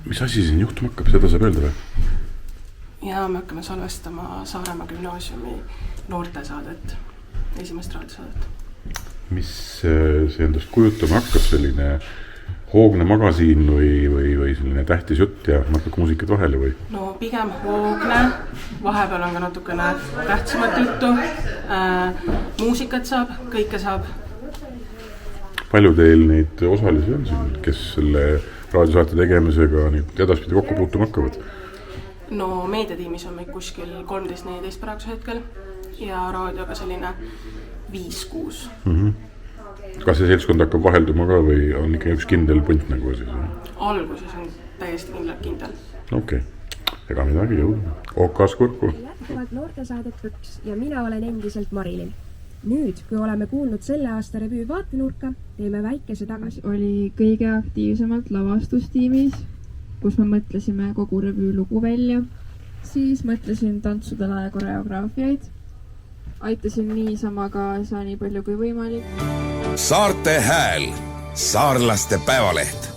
Mis asi siin juhtuma hakkab, seda saab öelda või? Ja me hakkame salvestama Saaremaa gümnaasiumi noortesaadet, esimest raadiosaadet. Mis see endast kujutama hakkab, selline hoogne magasiin või selline tähtis jutt ja natuke muusikat vahele või? No pigem hoogne, vahepeal on ka natukene tähtsamat juttu, muusikat saab, kõike saab. Palju teil neid osalisi on siin, kes selle raadiosaate tegemisega nüüd edaspidi kokku puutuma hakkavad? No meediatiimis on meid kuskil 13-14 praeguse hetkel ja raadioga selline 5-6. Kas see seltskond hakkab vahelduma ka või on ikka üks kindel punt nagu siis? Alguses on täiesti kindel. Okei, ega midagi jõuda. Okas kurku. Jätkavad noortesaadet Võks ja mina olen endiselt Marilyn. Nüüd, kui oleme kuulnud selle aasta revüü vaatenurka, teeme väikese tagasi. Oli kõige aktiivsemalt lavastustiimis, kus me mõtlesime kogu revüü lugu välja. Siis mõtlesin tantsudele ja koreograafiaid. Aitasin niisama kaasa nii palju kui võimalik. Saarte Hääl, saarlaste päevaleht.